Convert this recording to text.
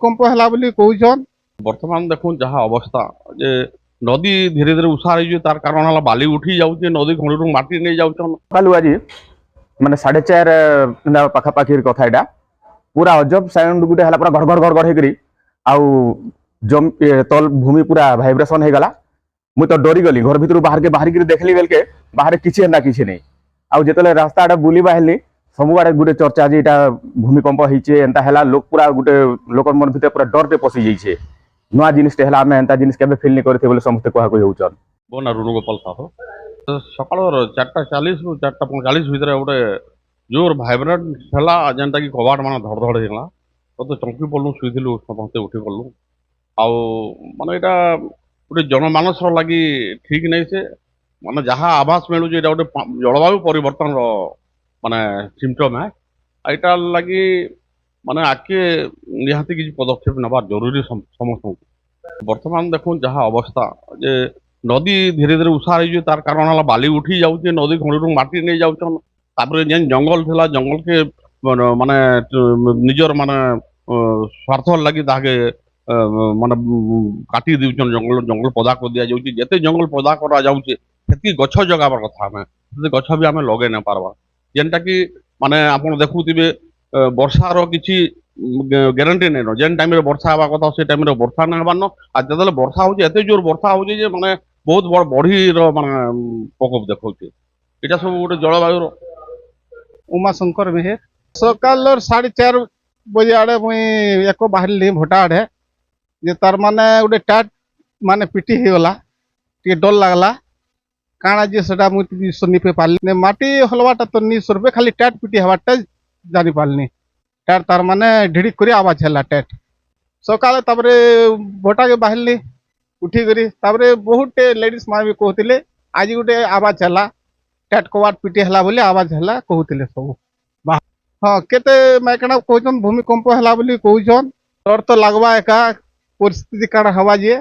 भूकंप है बोली कहउछन। बर्तमान देखो जहाँ अवस्था जे नदी धीरे धीरे उषार हो तार कारण है बाली उठी जाऊे नदी खंड माटी नहीं जाऊन सकालू आज माने 4:30 पाखापाखि कथा एटा पूरा अजब साउंड गुटे है पूरा घड़ घड़ घड़ होकरी आउ जम तल भूमि पूरा भाइब्रेशन हो गला। मुई तो डरी गली घर भीतर बाहर के देखली बेल के बाहर किसी ना किसी नहीं आउ जिते रास्ता आड़े बुली बाहरली सब आड़े गोटे चर्चा जे इटा भूमिकंप होइछे एंता हैला लोक पूरा गोटे लोक मन भीतर पूरा डरते पशि जाइछे नुआ जिनिस हैला आमे एंता जिनिस केबे फील नहीं करथे बोले समस्त कहा कोइ होउछन। बो ना ऋणगोपाल साहू तो सकाल 4:40 रु 4:45 भितर गोटे जोर भाइब्रेट है जेनटा कि कबाट मान धड़ धड़ होगा तो चौकी पड़लु शुलु समस्ते उठी पड़लु आउ माने यहाँ गोटे जनमानस लगी ठीक नहीं से माने जहाँ आभास मिलूँ गोटे जलवायु परिवर्तन माने सिम्पटम है यहाँ लगी माने आगे निहाती किसी पदक्षेप नबार जरूरी समस्त। बर्तमान देखो जहाँ अवस्था जे नदी धीरे धीरे उषार हो तार कारण है बाली उठी जाऊे नदी खंड माटी नहीं जाऊन तापर जेन जंगल थिला जंगल के माने निजर माने स्वार्थ लगी ताके माने काटी दिउछन जंगल जंगल पदा कर दिया जाउची जेते जंगल पदा करा जाउचे सेति गछ जगाबार कथा हमें से गछ भी आमे लगे न पारबा जेनटा कि माने आपण देखुथिबे वर्षार किछि ग्यारंटी नहीं न जेन टाइम रे वर्षा हवा कथा से टाइम रे वर्षा न हबार न आ जतले वर्षा होचे एते जोर वर्षा होचे जे माने बहुत बड़ बढ़ी रो माने प्रकोप देखौचे एटा सब गोटे जलवायु उमाशंकर मेहर सकाल 4:30 बजे आड़े मुई एको बाहर भोटा आड़े जे तार माने गोटे टाट माने पिटी हो गला टे डर लागला काना जे सेटा मुई सुनी पे पारली ने माटी हलवाटा तो नी सरबे खाली टाट पिटी हवाटा जानी पारनी टाट तार माने ढिड़ी करी आवाज हैला टाट सकाले तापरे भोटा के बाहरली उठी करी तापरे बहुत लेडीज मान भी कहतिले आज गोटे आवाज हैला टाट कबाट पिटी हैला बोली आवाज हैला कहतिले सब। हाँ केते मैकना कहछन भूमिकंप हैला बोली कहछन डर तो लागबा एका परिस्थिति काण हवा जे